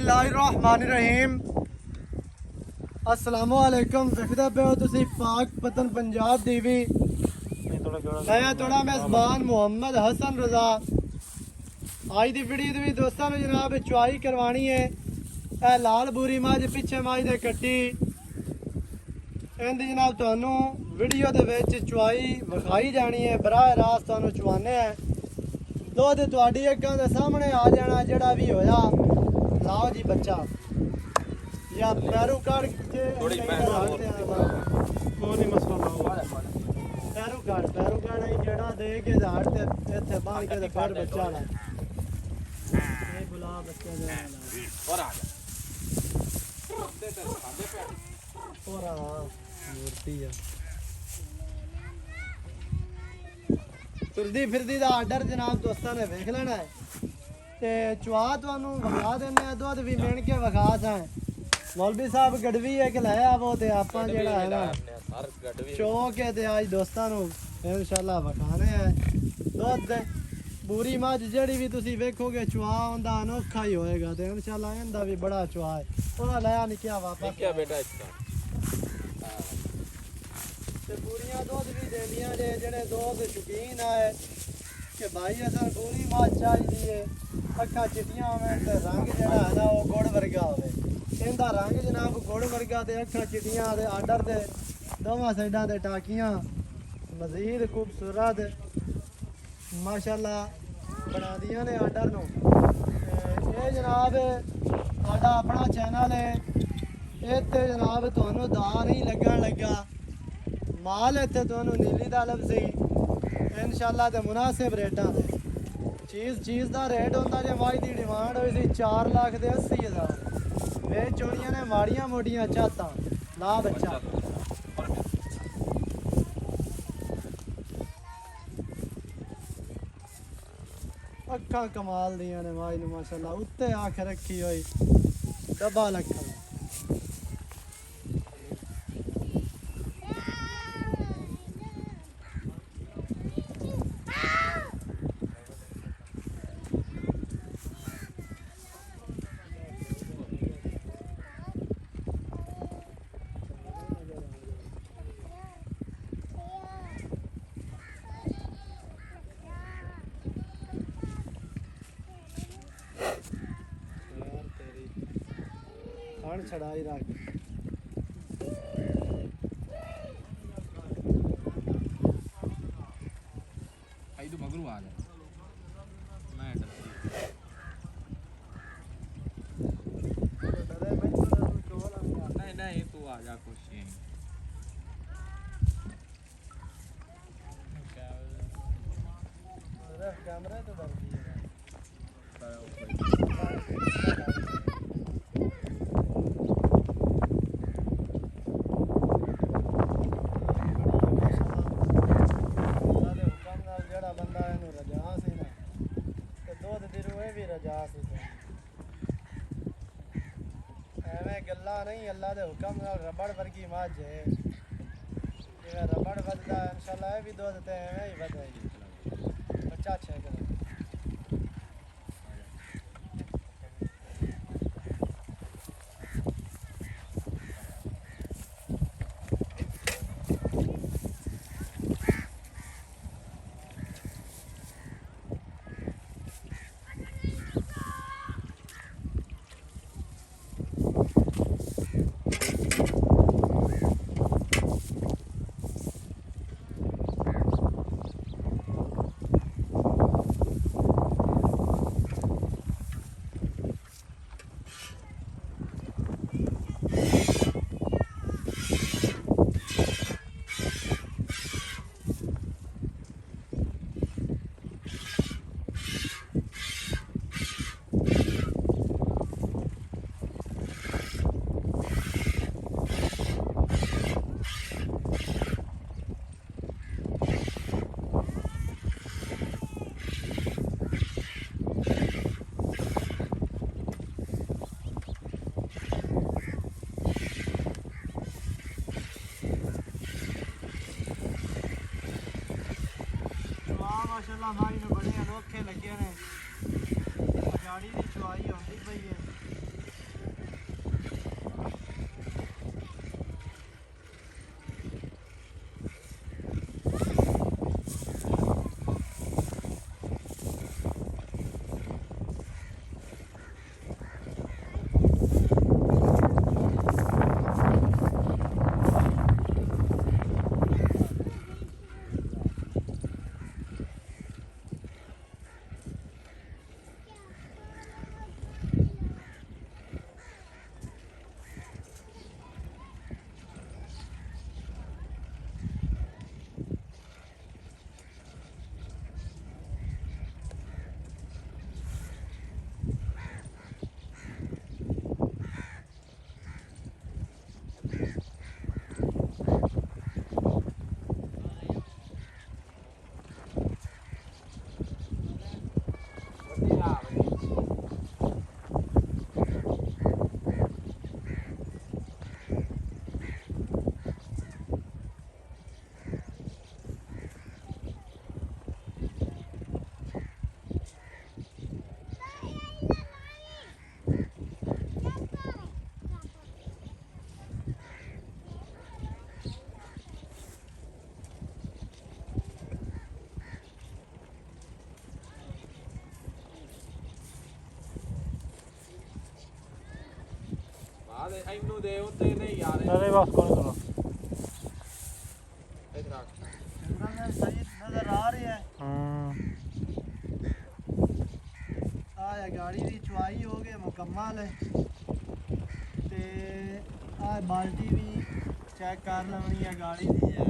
बिस्मिल्लाहिर्रहमानिर्रहीम अस्सलामुअलैकुम ज़खदा पे हो तुसी पाक पतन पंजाब टीवी मैं थोड़ा मेज़बान मोहम्मद हसन रज़ा आज दी वीडियो भी दोस्तों ने जनाब चुआई करवानी है ए लाल बूरी मझ पिछे मझ दे कट्टी इंदी जनाब तुहानू वीडियो दे विच चुआई विखाई जानी है बराह रास्त तुहानू चुआने हैं दुध तुहाडी अग्गां दे सामने आ जाना जेड़ा भी होया लाओ जी बच्चा या पैरू काट के थोड़ी कोई मसला पैरू काट ही जेड़ा दे के झाड़ ते इथे बांध के फिर बच्चा ला ये बुला बच्चे दे और आ जा दे ते खांदे पे और आ मूर्ति है तुरदी फिरदी दा आर्डर जनाब दोस्तां ने देख लेना है ते चुआ तुहानू विखा देने दुध भी मिण के विखा सा मौलवी साहब गड़वी है कि लाया वो ते आपां जेड़ा है ना चौक है ते आज दोस्तां नू इंशाल्लाह विखाने है दुध दे पूरी मझ जेड़ी भी तुसी वेखोगे चुआ उंदा अनोखा ही होएगा ते इंशाल्लाह इंदा भी बड़ा चुआ है ओदा लाया निकया वापस क्या बेटा इसका ते पूरियां दुध भी देनियां जे जेड़े दुध शौकीन है कि भाई असां पूरी मझ चाहिदी है अखा चिट्टियां होवन ते रंग जेड़ा है ना वो गुड़ वर्गा होवे इंदा रंग जनाब गुड़ वर्गा ते अखा चिट्टियां ते आर्डर ते दोवां साइडां ते टाकियां मजीद खूबसूरत माशाअल्लाह बना दियां ने आर्डर नू ये जनाब साडा अपना चैनल है इत्थे जनाब तुहानू दा नहीं लगन लगा माल इत्थे तुहानू नीली तलब सी इंशाअल्लाह ते मुनासिब रेटां ते चीज़ का रेट होंदा जे मझ की डिमांड हुई सी 4,80,000 वेच होनियां ने माड़ियां मोटियां झातां ला बच्चा अक्खां कमाल दियां ने मझ नूं माशाअल्लाह उत्ते आख रखी हुई डब्बा लखा खान छड़ाई रख आई तो मगरू आ जा मैं नहीं तू आ जा कुछ नहीं कैमरा तो डर गई एवें गल्ला नहीं अल्लाह दे हुक्म नाल रबड़ वर्गी मझ है जिवें रबड़ वधदा इंशाअल्लाह ये भी दुध ते एवें ही वधेगी बच्चा छे माशाअल्लाह भाई ने बड़े अनोखे लगे ने जाड़ी की चुआई होती पई है अरे बस कौन सुनो सही नजर आ रही है। गाड़ी की चुआई हो गई मुकम्मल है ते बाल्टी भी चेक कर लेनी है गाड़ी दी है।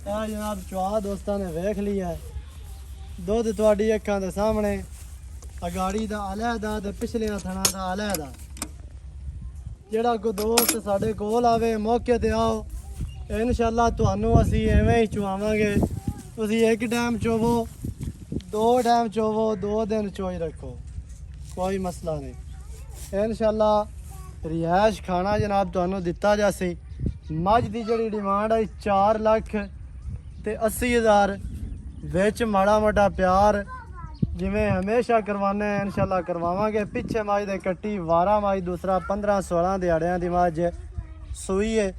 लाया जनाब चुआ दोस्तों ने वेख लिया है दुध थोड़ी अखा के सामने अगाड़ी का अलहदा तो पिछलिया थणा का अलहदा ਜਿਹੜਾ ਕੋਈ ਦੋਸਤ ਸਾਡੇ ਕੋਲ ਆਵੇ ਮੌਕੇ ਤੇ ਆਓ ਇਨਸ਼ਾਅੱਲਾ ਤੁਹਾਨੂੰ ਅਸੀਂ ਐਵੇਂ ਹੀ ਚੁਆਵਾਂਗੇ ਤੁਸੀਂ ਇੱਕ ਟਾਈਮ ਚੋਵੋ ਦੋ ਟਾਈਮ ਚੋਵੋ 2 ਦਿਨ ਚੋਈ ਰੱਖੋ ਕੋਈ ਮਸਲਾ ਨਹੀਂ ਇਨਸ਼ਾਅੱਲਾ ਰਿਹਾਇਸ਼ ਖਾਣਾ ਜਨਾਬ ਤੁਹਾਨੂੰ ਦਿੱਤਾ ਜਾਸੀ ਮੱਝ ਦੀ ਜਿਹੜੀ ਡਿਮਾਂਡ ਹੈ 4 ਲੱਖ ਤੇ 80,000 ਵਿੱਚ ਮਾੜਾ ਮੋਟਾ ਪਿਆਰ ਜਿਵੇਂ ਹਮੇਸ਼ਾ ਕਰਵਾਉਂਦੇ ਹਾਂ ਇਨਸ਼ਾਅੱਲਾ ਕਰਵਾਵਾਂਗੇ। ਪਿੱਛੇ ਮੱਝ ਦੇ ਕੱਟੀ 12 ਮੱਝ, ਦੂਸਰਾ 15-16 ਦਿਹਾੜਿਆਂ ਦੀ ਮੱਝ ਸੂਈ ਹੈ।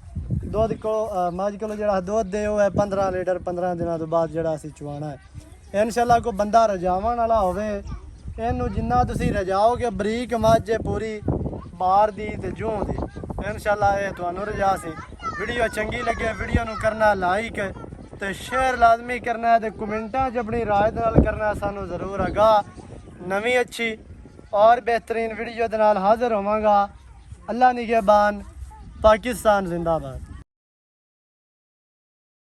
ਦੁੱਧ ਕੋ ਮੱਝ ਕੋਲ ਜਿਹੜਾ ਦੁੱਧ ਦੇ ਉਹ ਹੈ 15 ਲੀਟਰ 15 ਦਿਨਾਂ ਤੋਂ ਬਾਅਦ ਜਿਹੜਾ ਅਸੀਂ ਚੁਆਣਾ ਹੈ। ਇਨਸ਼ਾਅੱਲਾ ਕੋਈ ਬੰਦਾ ਰਜਾਵਣ ਵਾਲਾ ਹੋਵੇ ਇਹਨੂੰ ਜਿੰਨਾ ਤੁਸੀਂ ਰਜਾਓਗੇ ਬਰੀਕ ਮੱਝ ਹੈ ਪੂਰੀ ਬਾਹਰ ਦੀ ਤੇ ਜੂੰ ਦੀ ਇਨਸ਼ਾਅੱਲਾ ਇਹ ਤੁਹਾਨੂੰ ਰਜਾ ਸੀ। ਵੀਡੀਓ ਚੰਗੀ ਲੱਗੇ ਵੀਡੀਓ ਨੂੰ ਕਰਨਾ ਲਾਈਕ ਤੇ ਸ਼ੇਅਰ ਲਾਜ਼ਮੀ ਕਰਨਾ ਹੈ ਤੇ ਕਮੈਂਟਾਂ 'ਚ ਆਪਣੀ ਰਾਏ ਦੇ ਨਾਲ ਕਰਨਾ ਸਾਨੂੰ ਜ਼ਰੂਰ ਆਗਾ। ਨਵੀਂ ਅੱਛੀ ਔਰ ਬਿਹਤਰੀਨ ਵੀਡੀਓ ਦੇ ਨਾਲ ਹਾਜ਼ਰ ਹੋਵਾਂਗਾ। ਅੱਲਾ ਨਿਗਹਿਬਾਨ। पाकिस्तान जिंदाबाद।